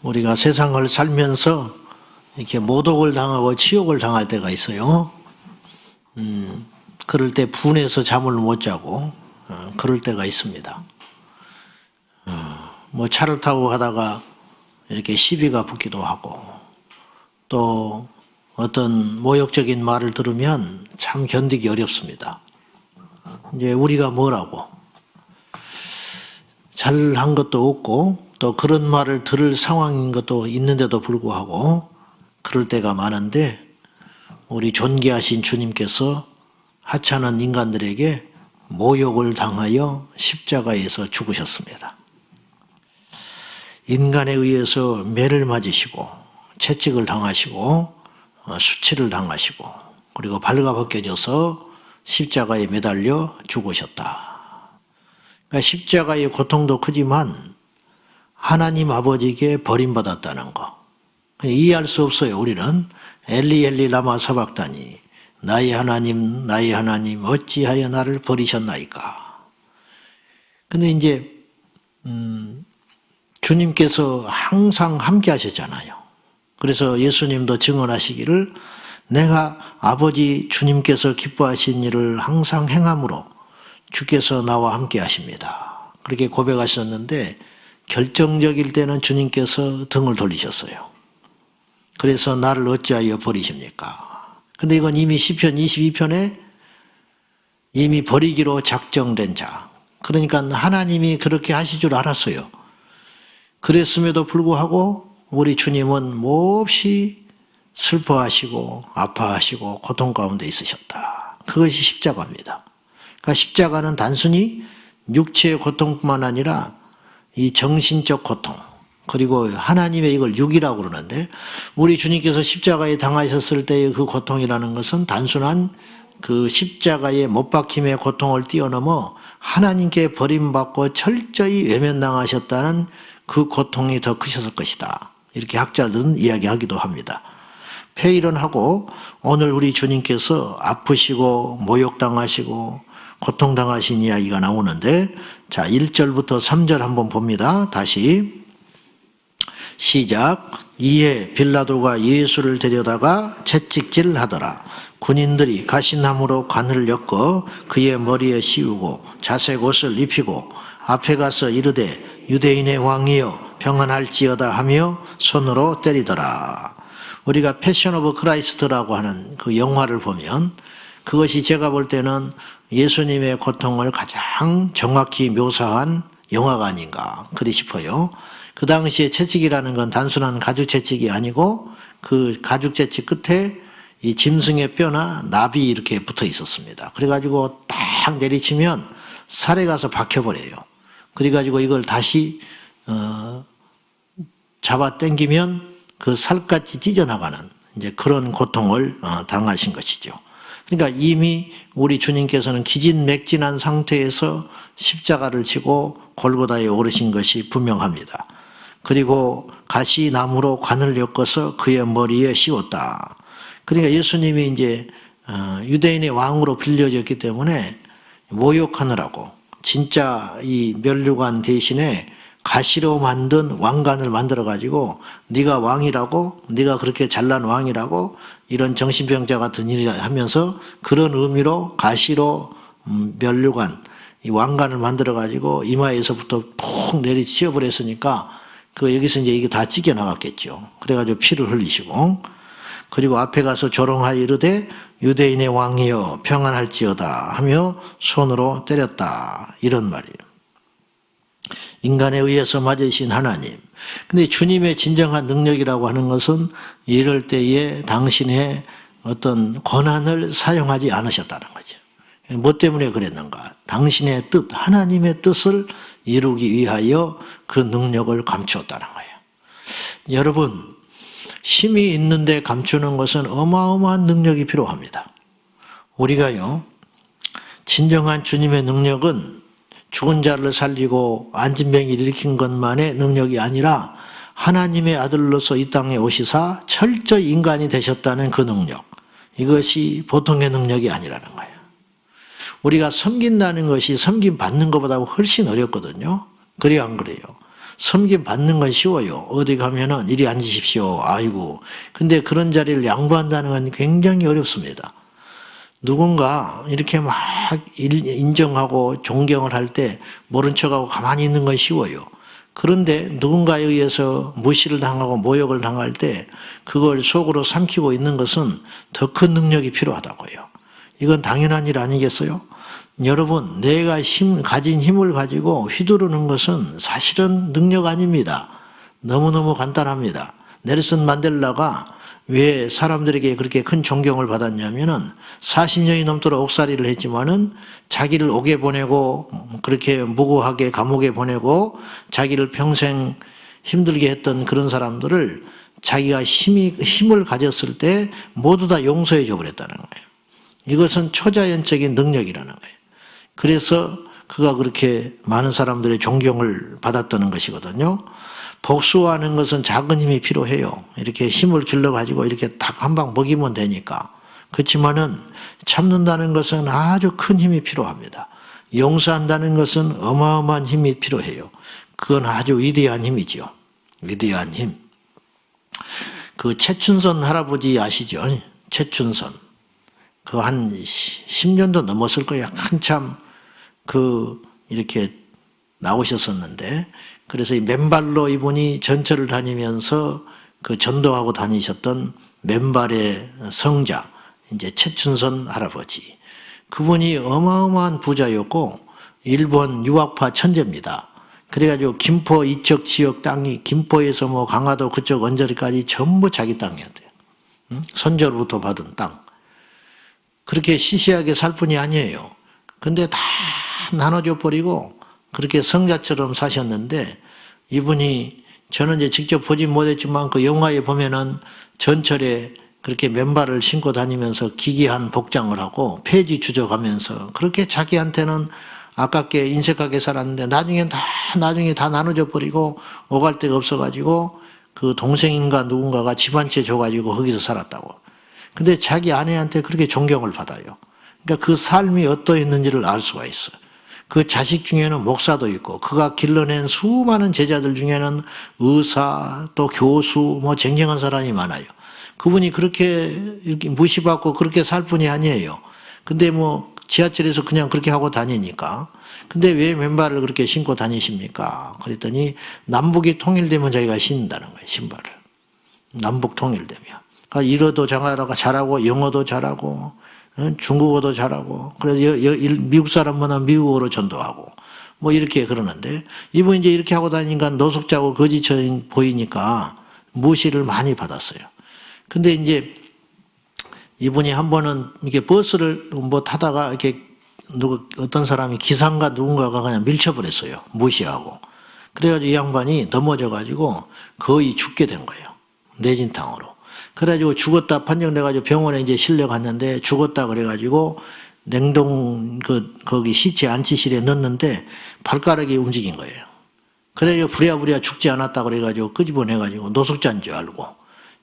우리가 세상을 살면서 이렇게 모독을 당하고 치욕을 당할 때가 있어요. 그럴 때 분해서 잠을 못 자고 그럴 때가 있습니다. 뭐 차를 타고 가다가 이렇게 시비가 붙기도 하고 또 어떤 모욕적인 말을 들으면 참 견디기 어렵습니다. 이제 우리가 뭐라고 잘한 것도 없고 또 그런 말을 들을 상황인 것도 있는데도 불구하고 그럴 때가 많은데 우리 존귀하신 주님께서 하찮은 인간들에게 모욕을 당하여 십자가에서 죽으셨습니다. 인간에 의해서 매를 맞으시고 채찍을 당하시고 수치를 당하시고 그리고 발가벗겨져서 십자가에 매달려 죽으셨다. 그러니까 십자가의 고통도 크지만 하나님 아버지께 버림받았다는 거 이해할 수 없어요. 우리는 엘리 엘리 라마 사박다니 나의 하나님 어찌하여 나를 버리셨나이까. 근데 이제 주님께서 항상 함께 하셨잖아요. 그래서 예수님도 증언하시기를 내가 아버지 주님께서 기뻐하신 일을 항상 행함으로 주께서 나와 함께 하십니다. 그렇게 고백하셨는데 결정적일 때는 주님께서 등을 돌리셨어요. 그래서 나를 어찌하여 버리십니까? 근데 이건 이미 시편 22편에 이미 버리기로 작정된 자. 그러니까 하나님이 그렇게 하실 줄 알았어요. 그랬음에도 불구하고 우리 주님은 몹시 슬퍼하시고 아파하시고 고통 가운데 있으셨다. 그것이 십자가입니다. 그러니까 십자가는 단순히 육체의 고통뿐만 아니라 이 정신적 고통 그리고 하나님의 이걸 육이라고 그러는데 우리 주님께서 십자가에 당하셨을 때의 그 고통이라는 것은 단순한 그 십자가의 못 박힘의 고통을 뛰어넘어 하나님께 버림받고 철저히 외면당하셨다는 그 고통이 더 크셨을 것이다. 이렇게 학자들은 이야기하기도 합니다. 폐일은하고 오늘 우리 주님께서 아프시고 모욕당하시고 고통당하신 이야기가 나오는데 자 1절부터 3절 한번 봅니다. 다시 시작. 이에 빌라도가 예수를 데려다가 채찍질하더라. 군인들이 가시나무로 관을 엮어 그의 머리에 씌우고 자색 옷을 입히고 앞에 가서 이르되 유대인의 왕이여 평안할지어다 하며 손으로 때리더라. 우리가 패션 오브 크라이스트라고 하는 그 영화를 보면 그것이 제가 볼 때는 예수님의 고통을 가장 정확히 묘사한 영화가 아닌가 그리 싶어요. 그 당시에 채찍이라는 건 단순한 가죽 채찍이 아니고 그 가죽 채찍 끝에 이 짐승의 뼈나 납이 이렇게 붙어 있었습니다. 그래가지고 딱 내리치면 살에 가서 박혀버려요. 그래가지고 이걸 다시 잡아 당기면 그 살같이 찢어나가는 이제 그런 고통을 당하신 것이죠. 그러니까 이미 우리 주님께서는 기진맥진한 상태에서 십자가를 지고 골고다에 오르신 것이 분명합니다. 그리고 가시나무로 관을 엮어서 그의 머리에 씌웠다. 그러니까 예수님이 이제 유대인의 왕으로 빌려졌기 때문에 모욕하느라고 진짜 이 면류관 대신에 가시로 만든 왕관을 만들어 가지고 네가 왕이라고 네가 그렇게 잘난 왕이라고 이런 정신병자 같은 일을 하면서 그런 의미로 가시로 면류관 이 왕관을 만들어 가지고 이마에서부터 푹 내리치워 버렸으니까 그 여기서 이제 이게 다 찢겨 나갔겠죠. 그래 가지고 피를 흘리시고 그리고 앞에 가서 조롱하여 이르되 유대인의 왕이여 평안할지어다 하며 손으로 때렸다. 이런 말이에요. 인간에 의해서 맞으신 하나님. 근데 주님의 진정한 능력이라고 하는 것은 이럴 때에 당신의 어떤 권한을 사용하지 않으셨다는 거죠. 뭐 때문에 그랬는가? 당신의 뜻, 하나님의 뜻을 이루기 위하여 그 능력을 감추었다는 거예요. 여러분, 힘이 있는데 감추는 것은 어마어마한 능력이 필요합니다. 우리가요, 진정한 주님의 능력은 죽은 자를 살리고 안진병을 일으킨 것만의 능력이 아니라 하나님의 아들로서 이 땅에 오시사 철저히 인간이 되셨다는 그 능력. 이것이 보통의 능력이 아니라는 거예요. 우리가 섬긴다는 것이 섬김 받는 것보다 훨씬 어렵거든요. 그래요, 안 그래요? 섬김 받는 건 쉬워요. 어디 가면은 이리 앉으십시오. 아이고. 근데 그런 자리를 양보한다는 건 굉장히 어렵습니다. 누군가 이렇게 막 인정하고 존경을 할 때 모른 척하고 가만히 있는 건 쉬워요. 그런데 누군가에 의해서 무시를 당하고 모욕을 당할 때 그걸 속으로 삼키고 있는 것은 더 큰 능력이 필요하다고요. 이건 당연한 일 아니겠어요? 여러분, 내가 가진 힘을 가지고 휘두르는 것은 사실은 능력 아닙니다. 너무너무 간단합니다. 넬슨 만델라가 왜 사람들에게 그렇게 큰 존경을 받았냐면은 40년이 넘도록 옥살이를 했지만은 자기를 옥에 보내고 그렇게 무고하게 감옥에 보내고 자기를 평생 힘들게 했던 그런 사람들을 자기가 힘을 가졌을 때 모두 다 용서해 줘 버렸다는 거예요. 이것은 초자연적인 능력이라는 거예요. 그래서 그가 그렇게 많은 사람들의 존경을 받았다는 것이거든요. 복수하는 것은 작은 힘이 필요해요. 이렇게 힘을 길러가지고 이렇게 딱 한 방 먹이면 되니까. 그렇지만은 참는다는 것은 아주 큰 힘이 필요합니다. 용서한다는 것은 어마어마한 힘이 필요해요. 그건 아주 위대한 힘이죠. 위대한 힘. 그 최춘선 할아버지 아시죠? 최춘선. 그 한 10년도 넘었을 거예요. 한참 이렇게 나오셨었는데, 그래서 이 맨발로 이분이 전철을 다니면서 그 전도하고 다니셨던 맨발의 성자, 이제 최춘선 할아버지. 그분이 어마어마한 부자였고, 일본 유학파 천재입니다. 그래가지고 김포 이쪽 지역 땅이 김포에서 뭐 강화도 그쪽 언저리까지 전부 자기 땅이었대요. 선조로부터 받은 땅. 그렇게 시시하게 살 뿐이 아니에요. 근데 다 나눠줘 버리고 그렇게 성자처럼 사셨는데, 이분이 저는 이제 직접 보진 못했지만 그 영화에 보면은 전철에 그렇게 맨발을 신고 다니면서 기괴한 복장을 하고 폐지 주저가면서 그렇게 자기한테는 아깝게 인색하게 살았는데 나중에 다 나눠줘 버리고 오갈 데가 없어가지고 그 동생인가 누군가가 집 한 채 줘가지고 거기서 살았다고. 근데 자기 아내한테 그렇게 존경을 받아요. 그러니까 그 삶이 어떠했는지를 알 수가 있어요. 그 자식 중에는 목사도 있고, 그가 길러낸 수많은 제자들 중에는 의사, 또 교수, 뭐 쟁쟁한 사람이 많아요. 그분이 그렇게 이렇게 무시받고 그렇게 살 뿐이 아니에요. 근데 뭐 지하철에서 그냥 그렇게 하고 다니니까. 근데 왜 맨발을 그렇게 신고 다니십니까? 그랬더니 남북이 통일되면 자기가 신는다는 거예요, 신발을. 남북 통일되면. 그러니까 일어도 잘하고 영어도 잘하고 중국어도 잘하고, 그래서 미국 사람보다 미국어로 전도하고 뭐 이렇게 그러는데, 이분이 이제 이렇게 하고 다니니까 노숙자고 거지처럼 보이니까 무시를 많이 받았어요. 근데 이제 이분이 한 번은 이렇게 버스를 뭐 타다가 이렇게 어떤 사람이 기사인가 누군가가 그냥 밀쳐버렸어요. 무시하고. 그래가지고 이 양반이 넘어져가지고 거의 죽게 된 거예요. 뇌진탕으로. 그래가지고 죽었다 판정돼가지고 병원에 이제 실려갔는데, 죽었다 그래가지고 거기 시체 안치실에 넣었는데 발가락이 움직인 거예요. 그래가지고 부랴부랴 죽지 않았다 그래가지고 끄집어내가지고 노숙자인 줄 알고,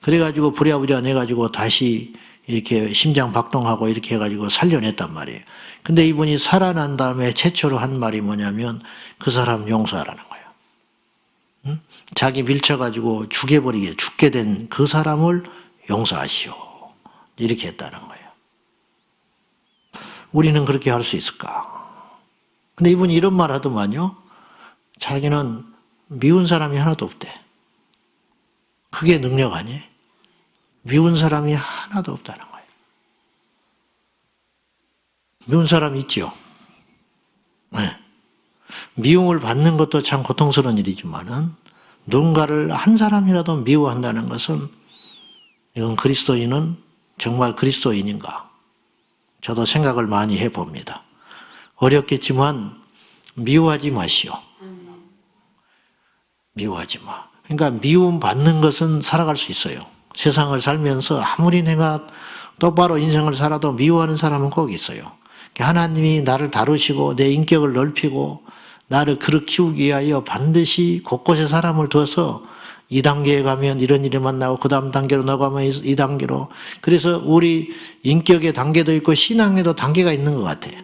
그래가지고 부랴부랴 내가지고 다시 이렇게 심장 박동하고 이렇게 해가지고 살려냈단 말이에요. 근데 이분이 살아난 다음에 최초로 한 말이 뭐냐면 그 사람 용서하라는 거예요. 응? 자기 밀쳐가지고 죽게 된 그 사람을 용서하시오. 이렇게 했다는 거예요. 우리는 그렇게 할 수 있을까? 근데 이분이 이런 말 하더만요. 자기는 미운 사람이 하나도 없대. 그게 능력 아니에요? 미운 사람이 하나도 없다는 거예요. 미운 사람 있죠? 네. 미움을 받는 것도 참 고통스러운 일이지만은 누군가를 한 사람이라도 미워한다는 것은, 이건 그리스도인은 정말 그리스도인인가? 저도 생각을 많이 해봅니다. 어렵겠지만 미워하지 마시오. 미워하지 마. 그러니까 미움 받는 것은 살아갈 수 있어요. 세상을 살면서 아무리 내가 똑바로 인생을 살아도 미워하는 사람은 꼭 있어요. 하나님이 나를 다루시고 내 인격을 넓히고 나를 그렇게 키우기 위하여 반드시 곳곳에 사람을 둬서 이 단계에 가면 이런 일이 만나고 그 다음 단계로 나가면 이 단계로. 그래서 우리 인격의 단계도 있고 신앙에도 단계가 있는 것 같아요.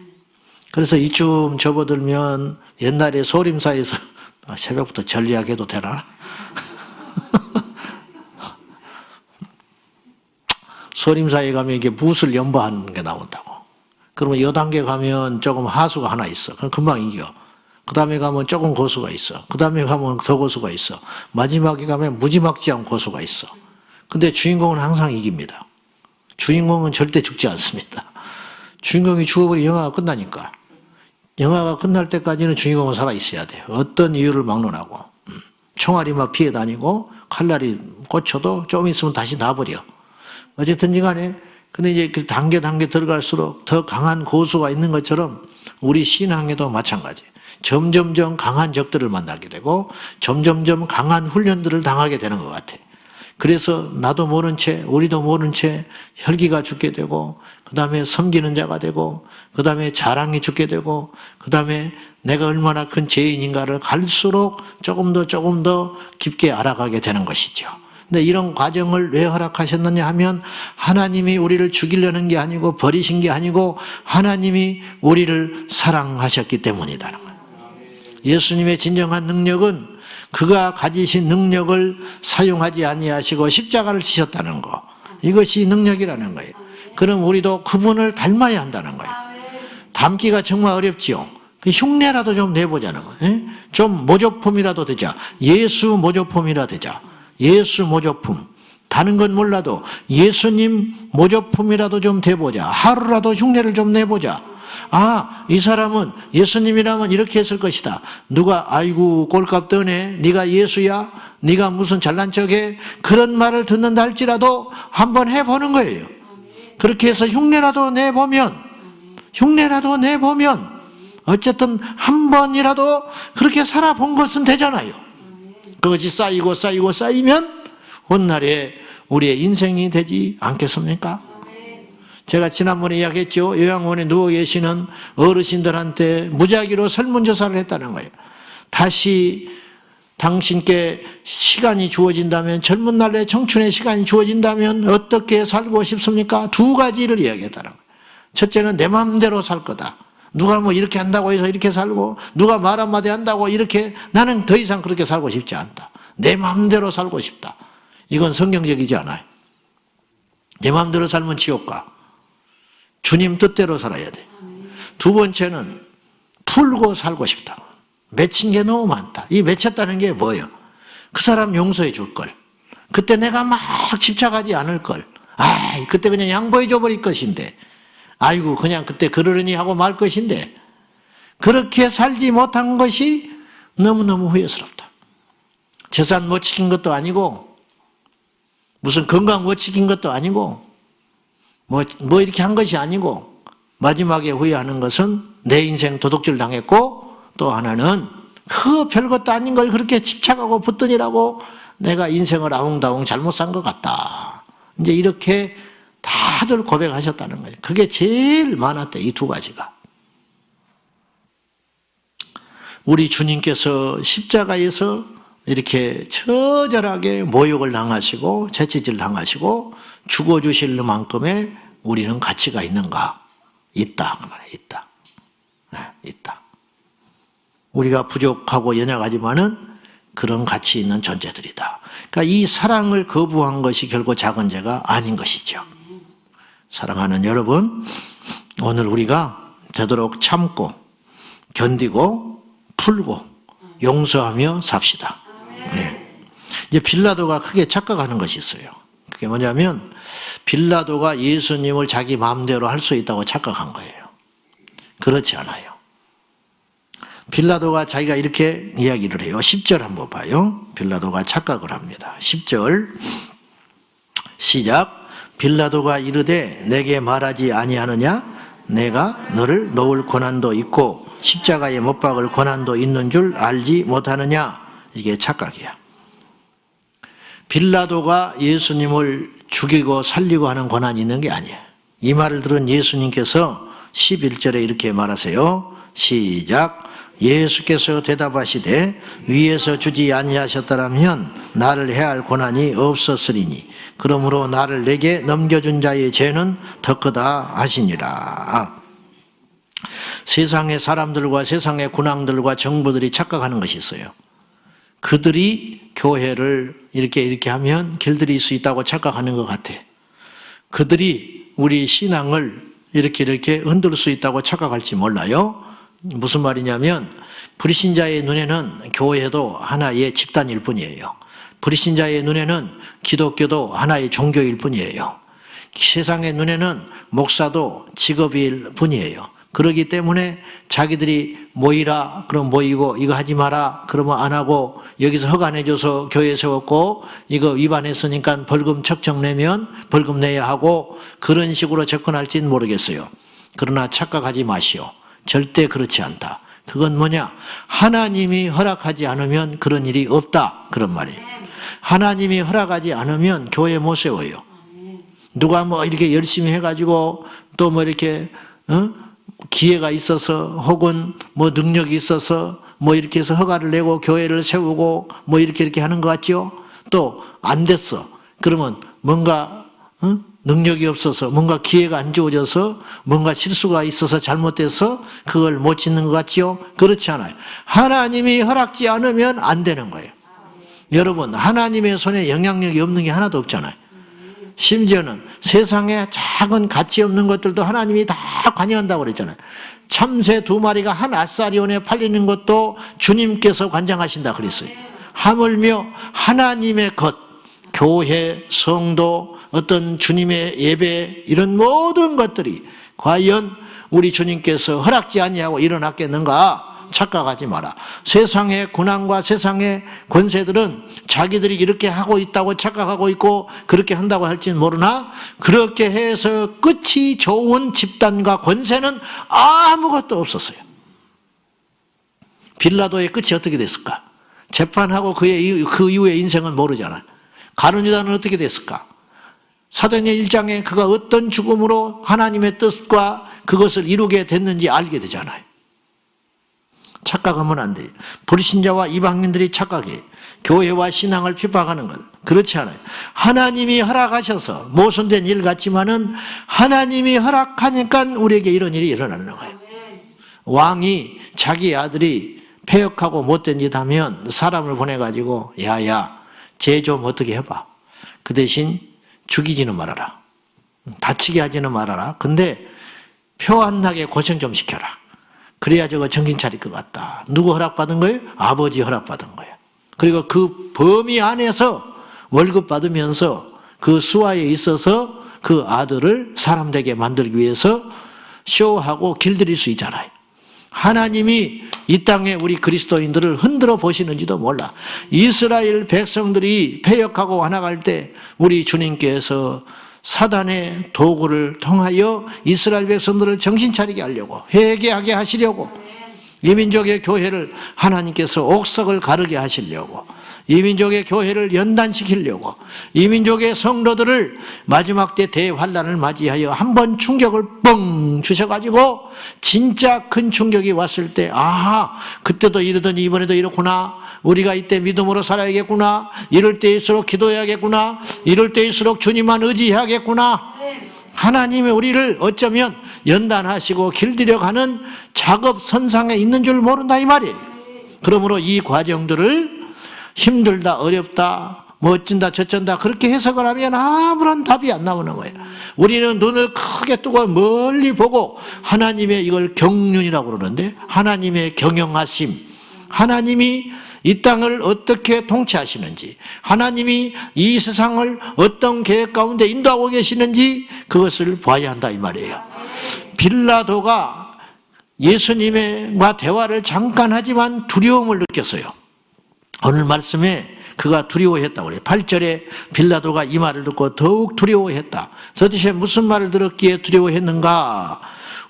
그래서 이쯤 접어들면 옛날에 소림사에서 새벽부터 전리학해도 되나? 소림사에 가면 이게 붓을 연보하는 게 나온다고. 그러면 요 단계 가면 조금 하수가 하나 있어. 그럼 금방 이겨. 그 다음에 가면 조금 고수가 있어. 그 다음에 가면 더 고수가 있어. 마지막에 가면 무지막지한 고수가 있어. 근데 주인공은 항상 이깁니다. 주인공은 절대 죽지 않습니다. 주인공이 죽어버리면 영화가 끝나니까. 영화가 끝날 때까지는 주인공은 살아있어야 돼요. 어떤 이유를 막론하고. 총알이 막 피해 다니고 칼날이 꽂혀도 좀 있으면 다시 나버려. 어쨌든지 간에 근데 이제 그 단계 들어갈수록 더 강한 고수가 있는 것처럼 우리 신앙에도 마찬가지. 점점점 강한 적들을 만나게 되고 점점점 강한 훈련들을 당하게 되는 것 같아. 그래서 나도 모른 채 우리도 모른 채 혈기가 죽게 되고 그 다음에 섬기는 자가 되고 그 다음에 자랑이 죽게 되고 그 다음에 내가 얼마나 큰 죄인인가를 갈수록 조금 더 깊게 알아가게 되는 것이죠. 근데 이런 과정을 왜 허락하셨느냐 하면 하나님이 우리를 죽이려는 게 아니고 버리신 게 아니고 하나님이 우리를 사랑하셨기 때문이다는 거예요. 예수님의 진정한 능력은 그가 가지신 능력을 사용하지 아니하시고 십자가를 지셨다는 거. 이것이 능력이라는 거예요. 그럼 우리도 그분을 닮아야 한다는 거예요. 닮기가 정말 어렵지요. 흉내라도 좀 내보자는 거예요. 좀 모조품이라도 되자. 예수 모조품이라 되자. 예수 모조품. 다른 건 몰라도 예수님 모조품이라도 좀 돼보자. 하루라도 흉내를 좀 내보자. 아, 이 사람은 예수님이라면 이렇게 했을 것이다. 누가 아이고 꼴값 떠네. 네가 예수야? 네가 무슨 잘난 척해? 그런 말을 듣는다 할지라도 한번 해보는 거예요. 그렇게 해서 흉내라도 내보면 어쨌든 한 번이라도 그렇게 살아본 것은 되잖아요. 그것이 쌓이면 훗날에 우리의 인생이 되지 않겠습니까? 제가 지난번에 이야기했죠. 요양원에 누워 계시는 어르신들한테 무작위로 설문조사를 했다는 거예요. 다시 당신께 시간이 주어진다면, 젊은 날에 청춘의 시간이 주어진다면 어떻게 살고 싶습니까? 두 가지를 이야기했다는 거예요. 첫째는 내 마음대로 살 거다. 누가 뭐 이렇게 한다고 해서 이렇게 살고, 누가 말 한마디 한다고 이렇게, 나는 더 이상 그렇게 살고 싶지 않다. 내 마음대로 살고 싶다. 이건 성경적이지 않아요. 내 마음대로 살면 지옥 가. 주님 뜻대로 살아야 돼. 두 번째는 풀고 살고 싶다. 맺힌 게 너무 많다. 이 맺혔다는 게 뭐예요? 그 사람 용서해 줄 걸. 그때 내가 막 집착하지 않을 걸. 그때 그냥 양보해 줘 버릴 것인데. 아이고 그냥 그때 그러려니 하고 말 것인데. 그렇게 살지 못한 것이 너무너무 후회스럽다. 재산 못 지킨 것도 아니고 무슨 건강 못 지킨 것도 아니고 뭐 이렇게 한 것이 아니고 마지막에 후회하는 것은 내 인생 도둑질 당했고 또 하나는 그 별것도 아닌 걸 그렇게 집착하고 붙들이라고 내가 인생을 아웅다웅 잘못 산 것 같다. 이제 이렇게 다들 고백하셨다는 거예요. 그게 제일 많았대, 이 두 가지가. 우리 주님께서 십자가에서 이렇게 처절하게 모욕을 당하시고 채찍질 당하시고 죽어주실 만큼의 우리는 가치가 있는가? 있다. 그 말이에요. 있다. 네, 있다. 우리가 부족하고 연약하지만은 그런 가치 있는 존재들이다. 그러니까 이 사랑을 거부한 것이 결코 작은 죄가 아닌 것이죠. 사랑하는 여러분, 오늘 우리가 되도록 참고 견디고 풀고 용서하며 삽시다. 네. 이제 빌라도가 크게 착각하는 것이 있어요. 그게 뭐냐면 빌라도가 예수님을 자기 마음대로 할 수 있다고 착각한 거예요. 그렇지 않아요. 빌라도가 자기가 이렇게 이야기를 해요. 10절 한번 봐요. 빌라도가 착각을 합니다. 10절 시작. 빌라도가 이르되 내게 말하지 아니하느냐? 내가 너를 놓을 권한도 있고 십자가에 못 박을 권한도 있는 줄 알지 못하느냐? 이게 착각이야. 빌라도가 예수님을 죽이고 살리고 하는 권한이 있는 게 아니에요. 이 말을 들은 예수님께서 11절에 이렇게 말하세요. 시작. 예수께서 대답하시되 위에서 주지 아니하셨더라면 나를 해할 권한이 없었으리니 그러므로 나를 내게 넘겨준 자의 죄는 더 크다 하시니라. 세상의 사람들과 세상의 군왕들과 정부들이 착각하는 것이 있어요. 그들이 교회를 이렇게 하면 길들일 수 있다고 착각하는 것 같아. 그들이 우리 신앙을 이렇게 흔들 수 있다고 착각할지 몰라요. 무슨 말이냐면 불신자의 눈에는 교회도 하나의 집단일 뿐이에요. 불신자의 눈에는 기독교도 하나의 종교일 뿐이에요. 세상의 눈에는 목사도 직업일 뿐이에요. 그렇기 때문에 자기들이 모이라 그럼 모이고 이거 하지 마라 그러면 안 하고 여기서 허가내줘서 교회 세웠고 이거 위반했으니까 벌금 척척 내면 벌금 내야 하고 그런 식으로 접근할지는 모르겠어요. 그러나 착각하지 마시오. 절대 그렇지 않다. 그건 뭐냐? 하나님이 허락하지 않으면 그런 일이 없다. 그런 말이에요. 하나님이 허락하지 않으면 교회 못 세워요. 누가 뭐 이렇게 열심히 해가지고 또 뭐 이렇게 기회가 있어서 혹은 뭐 능력이 있어서 뭐 이렇게 해서 허가를 내고 교회를 세우고 뭐 이렇게 하는 것 같죠? 또 안 됐어. 그러면 뭔가 능력이 없어서 뭔가 기회가 안 주어져서 뭔가 실수가 있어서 잘못돼서 그걸 못 짓는 것 같죠? 그렇지 않아요. 하나님이 허락지 않으면 안 되는 거예요. 여러분, 하나님의 손에 영향력이 없는 게 하나도 없잖아요. 심지어는 세상에 작은 가치 없는 것들도 하나님이 다 관여한다고 그랬잖아요. 참새 2마리가 한 아사리온에 팔리는 것도 주님께서 관장하신다 그랬어요. 하물며 하나님의 것, 교회, 성도, 어떤 주님의 예배 이런 모든 것들이 과연 우리 주님께서 허락지 아니하고 일어났겠는가? 착각하지 마라. 세상의 군왕과 세상의 권세들은 자기들이 이렇게 하고 있다고 착각하고 있고 그렇게 한다고 할지는 모르나 그렇게 해서 끝이 좋은 집단과 권세는 아무것도 없었어요. 빌라도의 끝이 어떻게 됐을까? 재판하고 그 이후의 인생은 모르잖아요. 가룟 유다는 어떻게 됐을까? 사도행전 1장에 그가 어떤 죽음으로 하나님의 뜻과 그것을 이루게 됐는지 알게 되잖아요. 착각하면 안 돼요. 불신자와 이방인들이 착각해. 교회와 신앙을 핍박하는 것. 그렇지 않아요. 하나님이 허락하셔서 모순된 일 같지만은 하나님이 허락하니까 우리에게 이런 일이 일어나는 거예요. 왕이 자기 아들이 패역하고 못된 짓 하면 사람을 보내가지고 야야 쟤 좀 어떻게 해봐. 그 대신 죽이지는 말아라. 다치게 하지는 말아라. 근데 표 안 나게 고생 좀 시켜라. 그래야 저거 정신 차릴 것 같다. 누구 허락받은 거예요? 아버지 허락받은 거예요. 그리고 그 범위 안에서 월급 받으면서 그 수하에 있어서 그 아들을 사람 되게 만들기 위해서 쇼하고 길들일 수 있잖아요. 하나님이 이 땅에 우리 그리스도인들을 흔들어 보시는지도 몰라. 이스라엘 백성들이 패역하고 완악할 때 우리 주님께서 사단의 도구를 통하여 이스라엘 백성들을 정신 차리게 하려고 회개하게 하시려고 이 민족의 교회를 하나님께서 옥석을 가르게 하시려고 이 민족의 교회를 연단시키려고 이 민족의 성도들을 마지막 때 대환란을 맞이하여 한번 충격을 뻥 주셔가지고 진짜 큰 충격이 왔을 때 아하 그때도 이러더니 이번에도 이렇구나 우리가 이때 믿음으로 살아야겠구나 이럴 때일수록 기도해야겠구나 이럴 때일수록 주님만 의지해야겠구나 하나님이 우리를 어쩌면 연단하시고 길들여가는 작업 선상에 있는 줄 모른다 이 말이에요. 그러므로 이 과정들을 힘들다 어렵다 뭐 어쩐다 저쩐다 그렇게 해석을 하면 아무런 답이 안 나오는 거예요. 우리는 눈을 크게 뜨고 멀리 보고 하나님의 이걸 경륜이라고 그러는데 하나님의 경영하심 하나님이 이 땅을 어떻게 통치하시는지 하나님이 이 세상을 어떤 계획 가운데 인도하고 계시는지 그것을 봐야 한다 이 말이에요. 빌라도가 예수님과 대화를 잠깐 하지만 두려움을 느꼈어요. 오늘 말씀에 그가 두려워했다고 그래요. 8절에 빌라도가 이 말을 듣고 더욱 두려워했다. 도대체 무슨 말을 들었기에 두려워했는가?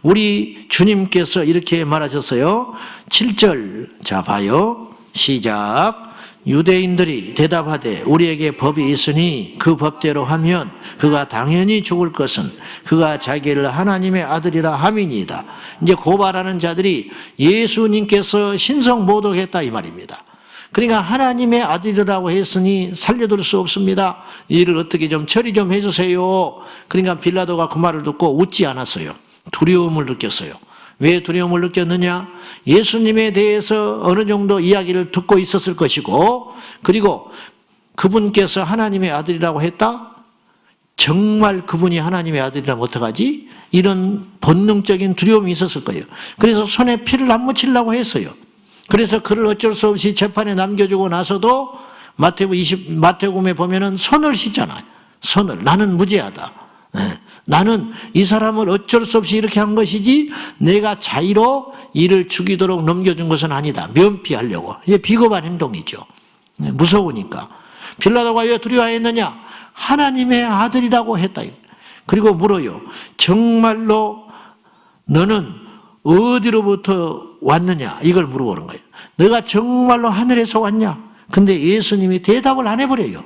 우리 주님께서 이렇게 말하셨어요. 7절 자 봐요. 시작. 유대인들이 대답하되 우리에게 법이 있으니 그 법대로 하면 그가 당연히 죽을 것은 그가 자기를 하나님의 아들이라 함이니이다. 이제 고발하는 자들이 예수님께서 신성 모독했다 이 말입니다. 그러니까 하나님의 아들이라고 했으니 살려둘 수 없습니다. 이를 어떻게 좀 처리 좀 해주세요. 그러니까 빌라도가 그 말을 듣고 웃지 않았어요. 두려움을 느꼈어요. 왜 두려움을 느꼈느냐? 예수님에 대해서 어느 정도 이야기를 듣고 있었을 것이고, 그리고 그분께서 하나님의 아들이라고 했다? 정말 그분이 하나님의 아들이라면 어떡하지? 이런 본능적인 두려움이 있었을 거예요. 그래서 손에 피를 안 묻히려고 했어요. 그래서 그를 어쩔 수 없이 재판에 남겨주고 나서도 마태복음에 보면은 손을 씻잖아요. 손을. 나는 무죄하다. 나는 이 사람을 어쩔 수 없이 이렇게 한 것이지 내가 자의로 이를 죽이도록 넘겨준 것은 아니다. 면피하려고. 이게 비겁한 행동이죠. 무서우니까. 빌라도가 왜 두려워했느냐? 하나님의 아들이라고 했다. 그리고 물어요. 정말로 너는 어디로부터 왔느냐? 이걸 물어보는 거예요. 너가 정말로 하늘에서 왔냐? 근데 예수님이 대답을 안 해버려요.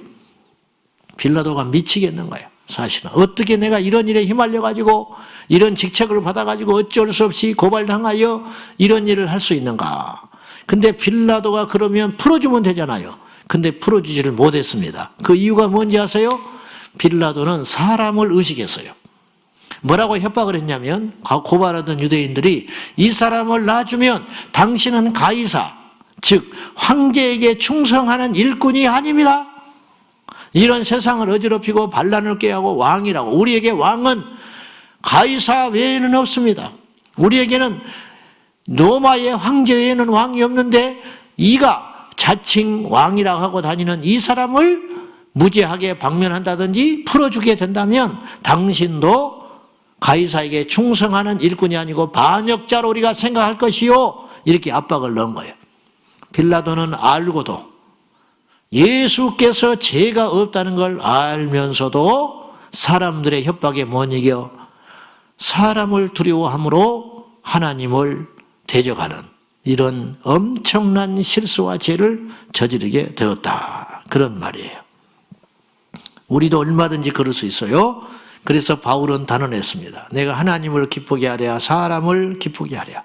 빌라도가 미치겠는 거예요. 사실은 어떻게 내가 이런 일에 휘말려가지고 이런 직책을 받아가지고 어쩔 수 없이 고발당하여 이런 일을 할 수 있는가? 근데 빌라도가 그러면 풀어주면 되잖아요. 근데 풀어주지를 못했습니다. 그 이유가 뭔지 아세요? 빌라도는 사람을 의식했어요. 뭐라고 협박을 했냐면 고발하던 유대인들이 이 사람을 놔주면 당신은 가이사, 즉 황제에게 충성하는 일꾼이 아닙니다. 이런 세상을 어지럽히고 반란을 꾀하고 왕이라고. 우리에게 왕은 가이사 외에는 없습니다. 우리에게는 로마의 황제 외에는 왕이 없는데 이가 자칭 왕이라고 하고 다니는 이 사람을 무죄하게 방면한다든지 풀어주게 된다면 당신도 가이사에게 충성하는 일꾼이 아니고 반역자로 우리가 생각할 것이요. 이렇게 압박을 넣은 거예요. 빌라도는 알고도 예수께서 죄가 없다는 걸 알면서도 사람들의 협박에 못 이겨 사람을 두려워함으로 하나님을 대적하는 이런 엄청난 실수와 죄를 저지르게 되었다. 그런 말이에요. 우리도 얼마든지 그럴 수 있어요. 그래서 바울은 단언했습니다. 내가 하나님을 기쁘게 하랴 사람을 기쁘게 하랴.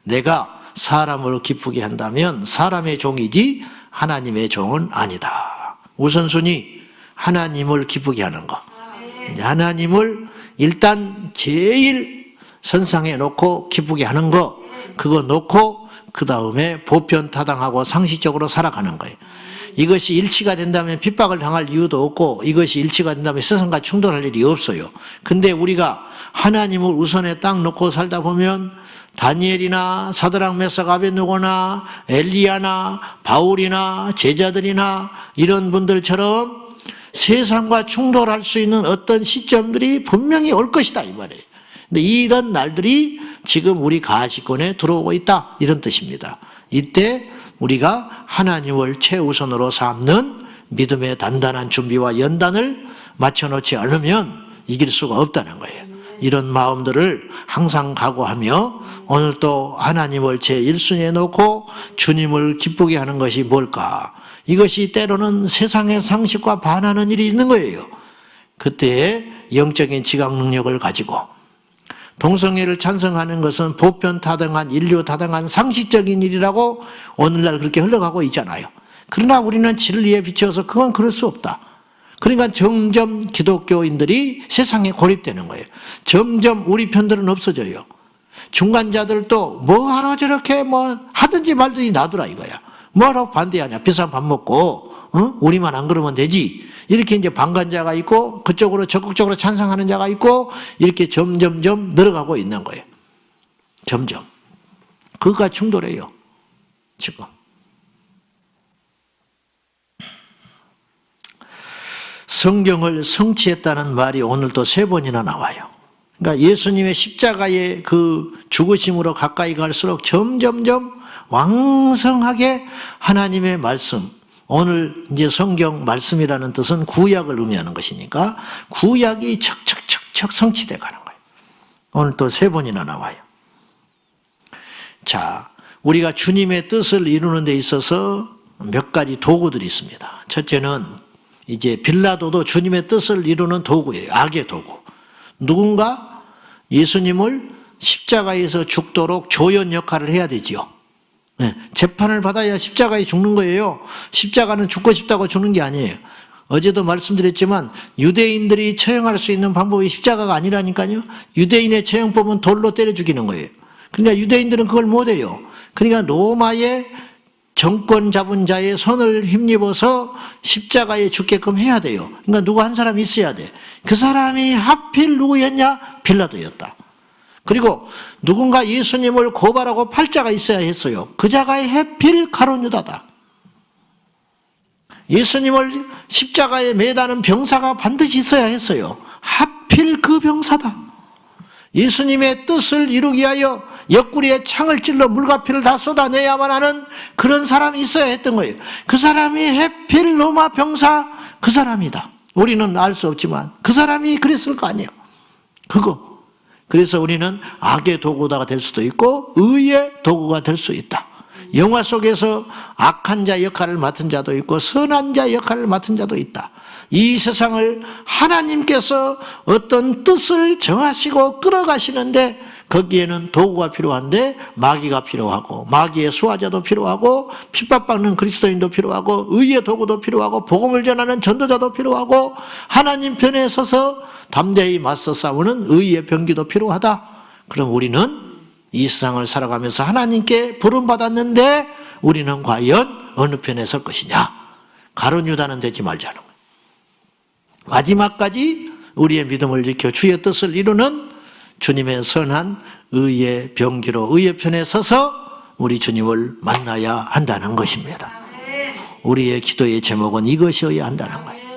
내가 사람을 기쁘게 한다면 사람의 종이지 하나님의 종은 아니다. 우선순위 하나님을 기쁘게 하는 거. 하나님을 일단 제일 선상에 놓고 기쁘게 하는 거. 그거 놓고 그 다음에 보편타당하고 상식적으로 살아가는 거예요. 이것이 일치가 된다면 핍박을 당할 이유도 없고 이것이 일치가 된다면 세상과 충돌할 일이 없어요. 근데 우리가 하나님을 우선에 딱 놓고 살다 보면 다니엘이나 사드락 메삭 아벳느고나 엘리야나 바울이나 제자들이나 이런 분들처럼 세상과 충돌할 수 있는 어떤 시점들이 분명히 올 것이다 이 말이에요. 근데 이런 날들이 지금 우리 가시권에 들어오고 있다 이런 뜻입니다. 이때 우리가 하나님을 최우선으로 삼는 믿음의 단단한 준비와 연단을 맞춰놓지 않으면 이길 수가 없다는 거예요. 이런 마음들을 항상 각오하며 오늘 또 하나님을 제1순위에 놓고 주님을 기쁘게 하는 것이 뭘까? 이것이 때로는 세상의 상식과 반하는 일이 있는 거예요. 그때 영적인 지각 능력을 가지고 동성애를 찬성하는 것은 보편타당한 인류타당한 상식적인 일이라고 오늘날 그렇게 흘러가고 있잖아요. 그러나 우리는 진리에 비춰서 그건 그럴 수 없다. 그러니까 점점 기독교인들이 세상에 고립되는 거예요. 점점 우리 편들은 없어져요. 중간자들도 뭐하러 저렇게 하든지 말든지 놔두라 이거야. 뭐하러 반대하냐. 비싼 밥 먹고 우리만 안 그러면 되지. 이렇게 이제 방관자가 있고 그쪽으로 적극적으로 찬성하는 자가 있고 이렇게 점점점 늘어가고 있는 거예요. 점점. 그거가 충돌해요. 지금. 성경을 성취했다는 말이 오늘 또 3번이나 나와요. 그러니까 예수님의 십자가의 그 죽으심으로 가까이 갈수록 점점점 왕성하게 하나님의 말씀, 오늘 이제 성경 말씀이라는 뜻은 구약을 의미하는 것이니까 구약이 척척척척 성취돼 가는 거예요. 오늘 또 3번이나 나와요. 자, 우리가 주님의 뜻을 이루는 데 있어서 몇 가지 도구들이 있습니다. 첫째는 이제 빌라도도 주님의 뜻을 이루는 도구예요. 악의 도구. 누군가 예수님을 십자가에서 죽도록 조연 역할을 해야 되지요. 네, 재판을 받아야 십자가에 죽는 거예요. 십자가는 죽고 싶다고 죽는 게 아니에요. 어제도 말씀드렸지만 유대인들이 처형할 수 있는 방법이 십자가가 아니라니까요. 유대인의 처형법은 돌로 때려 죽이는 거예요. 그러니까 유대인들은 그걸 못해요. 그러니까 로마의 정권 잡은 자의 손을 힘입어서 십자가에 죽게끔 해야 돼요. 그러니까 누구 한 사람이 있어야 돼. 그 사람이 하필 누구였냐? 빌라도였다. 그리고 누군가 예수님을 고발하고 팔자가 있어야 했어요. 그 자가 하필 가룟 유다다. 예수님을 십자가에 매다는 병사가 반드시 있어야 했어요. 하필 그 병사다. 예수님의 뜻을 이루기 위하여 옆구리에 창을 찔러 물과피를 다 쏟아내야만 하는 그런 사람이 있어야 했던 거예요. 그 사람이 하필 로마 병사 그 사람이다. 우리는 알 수 없지만 그 사람이 그랬을 거 아니에요. 그거. 그래서 우리는 악의 도구가 될 수도 있고 의의 도구가 될 수 있다. 영화 속에서 악한 자 역할을 맡은 자도 있고 선한 자 역할을 맡은 자도 있다. 이 세상을 하나님께서 어떤 뜻을 정하시고 끌어가시는데 거기에는 도구가 필요한데 마귀가 필요하고 마귀의 수하자도 필요하고 핍박받는 그리스도인도 필요하고 의의 도구도 필요하고 복음을 전하는 전도자도 필요하고 하나님 편에 서서 담대히 맞서 싸우는 의의 병기도 필요하다. 그럼 우리는 이 세상을 살아가면서 하나님께 부름받았는데 우리는 과연 어느 편에 설 것이냐? 가룟 유다는 되지 말자는 거예요. 마지막까지 우리의 믿음을 지켜 주의 뜻을 이루는 주님의 선한 의의 병기로 의의 편에 서서 우리 주님을 만나야 한다는 것입니다. 우리의 기도의 제목은 이것이어야 한다는 거예요.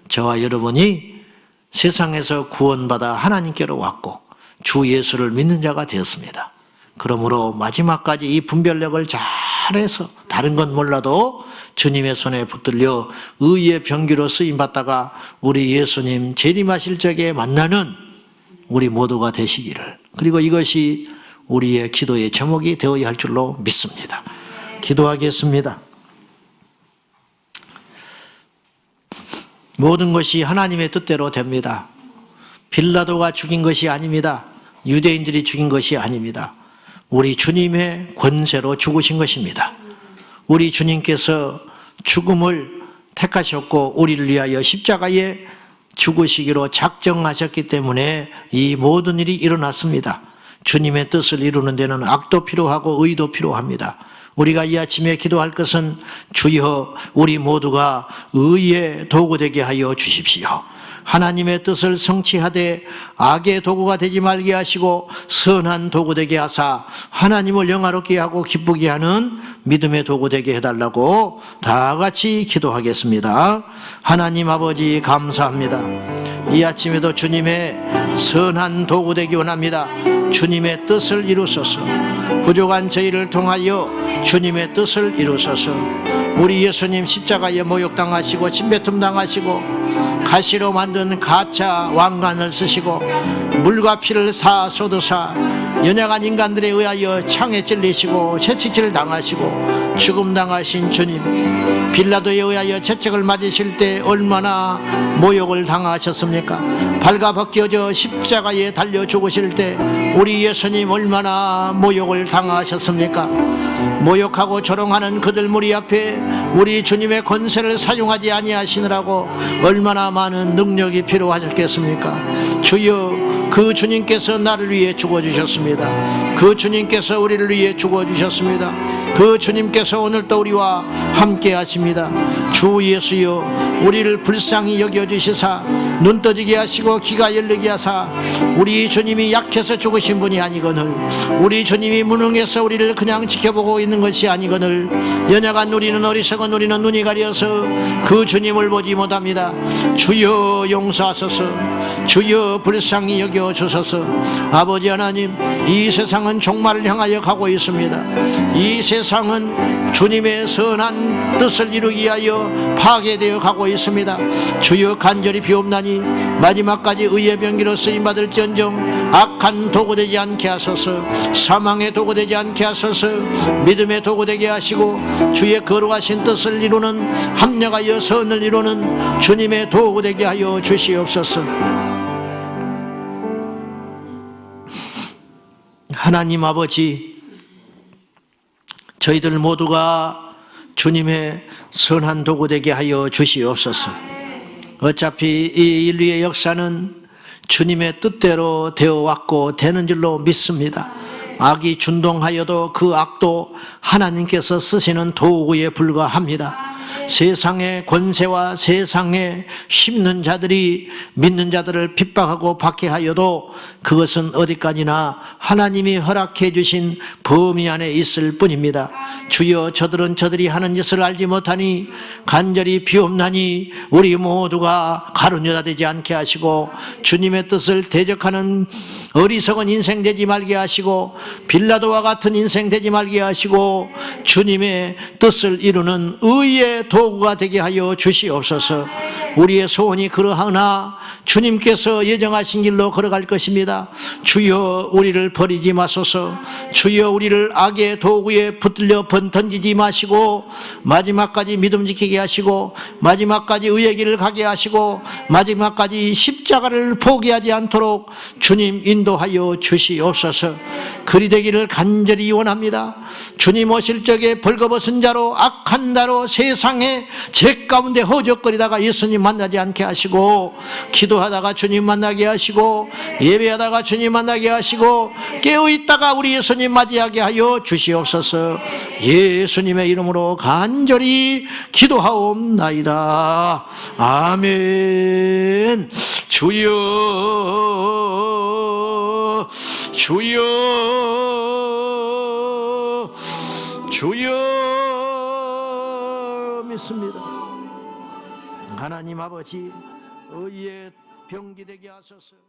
저와 여러분이 세상에서 구원받아 하나님께로 왔고 주 예수를 믿는 자가 되었습니다. 그러므로 마지막까지 이 분별력을 잘해서 다른 건 몰라도 주님의 손에 붙들려 의의 병기로 쓰임받다가 우리 예수님 재림하실 적에 만나는 우리 모두가 되시기를, 그리고 이것이 우리의 기도의 제목이 되어야 할 줄로 믿습니다. 기도하겠습니다. 모든 것이 하나님의 뜻대로 됩니다. 빌라도가 죽인 것이 아닙니다. 유대인들이 죽인 것이 아닙니다. 우리 주님의 권세로 죽으신 것입니다. 우리 주님께서 죽음을 택하셨고 우리를 위하여 십자가에 죽으시기로 작정하셨기 때문에 이 모든 일이 일어났습니다. 주님의 뜻을 이루는 데는 악도 필요하고 의도 필요합니다. 우리가 이 아침에 기도할 것은 주여 우리 모두가 의의 도구 되게 하여 주십시오. 하나님의 뜻을 성취하되 악의 도구가 되지 말게 하시고 선한 도구 되게 하사 하나님을 영화롭게 하고 기쁘게 하는 믿음의 도구 되게 해달라고 다 같이 기도하겠습니다. 하나님 아버지 감사합니다. 이 아침에도 주님의 선한 도구 되기 원합니다. 주님의 뜻을 이루소서. 부족한 저희를 통하여 주님의 뜻을 이루소서. 우리 예수님 십자가에 모욕당하시고 침뱉음 당하시고 가시로 만든 가짜 왕관을 쓰시고 물과 피를 쏟으사 연약한 인간들에 의하여 창에 찔리시고 채찍질 당하시고 죽음 당하신 주님, 빌라도에 의하여 채찍을 맞으실 때 얼마나 모욕을 당하셨습니까? 발가벗겨져 십자가에 달려 죽으실 때 우리 예수님 얼마나 모욕을 당하셨습니까? 모욕하고 조롱하는 그들 무리 앞에 우리 주님의 권세를 사용하지 아니하시느라고 얼마나 많은 능력이 필요하셨겠습니까? 주여, 그 주님께서 나를 위해 죽어주셨습니다. 그 주님께서 우리를 위해 죽어주셨습니다. 그 주님께서 오늘도 우리와 함께 하십니다. 주 예수여, 우리를 불쌍히 여겨주시사 눈 떠지게 하시고 귀가 열리게 하사 우리 주님이 약해서 죽으신 분이 아니거늘, 우리 주님이 무능해서 우리를 그냥 지켜보고 있는 것이 아니거늘, 연약한 우리는 어리석은 우리는 눈이 가려서 그 주님을 보지 못합니다. 주여 용서하소서. 주여 불쌍히 여겨주소서. 아버지 하나님, 이 세상은 종말을 향하여 가고 있습니다. 이 세상은 주님의 선한 뜻을 이루기 위하여 파괴되어 가고 있습니다. 주여 간절히 비옵나니 마지막까지 의의 병기로 쓰임받을지언정 악한 도구 되지 않게 하소서. 사망의 도구 되지 않게 하소서. 믿음의 도구 되게 하시고 주의 거룩하신 뜻을 이루는, 합력하여 선을 이루는 주님의 도구 되게 하여 주시옵소서. 하나님 아버지, 저희들 모두가 주님의 선한 도구 되게 하여 주시옵소서. 어차피 이 인류의 역사는 주님의 뜻대로 되어 왔고 되는 줄로 믿습니다. 악이 준동하여도 그 악도 하나님께서 쓰시는 도구에 불과합니다. 세상의 권세와 세상에 힘있는 자들이 믿는 자들을 핍박하고 박해하여도 그것은 어디까지나 하나님이 허락해 주신 범위 안에 있을 뿐입니다. 주여, 저들이 하는 짓을 알지 못하니 간절히 비옵나니 우리 모두가 가룟유다 되지 않게 하시고 주님의 뜻을 대적하는 어리석은 인생 되지 말게 하시고 빌라도와 같은 인생 되지 말게 하시고 주님의 뜻을 이루는 의의 도구가 되게 하여 주시옵소서. 우리의 소원이 그러하나 주님께서 예정하신 길로 걸어갈 것입니다. 주여, 우리를 버리지 마소서. 주여, 우리를 악의 도구에 붙들려 던지지 마시고 마지막까지 믿음 지키게 하시고 마지막까지 의의 길을 가게 하시고 마지막까지 십자가를 포기하지 않도록 주님 인도하여 주시옵소서. 그리 되기를 간절히 원합니다. 주님 오실 적에 벌거벗은 자로 악한 자로 세상에 죄 가운데 허적거리다가 예수님 만나지 않게 하시고 기도하다가 주님 만나게 하시고 예배하다가 주님 만나게 하시고 깨어있다가 우리 예수님 맞이하게 하여 주시옵소서. 예수님의 이름으로 간절히 기도하옵나이다. 아멘. 주여, 주여, 주여 믿습니다. 하나님 아버지, 의의 병기 되게 하소서.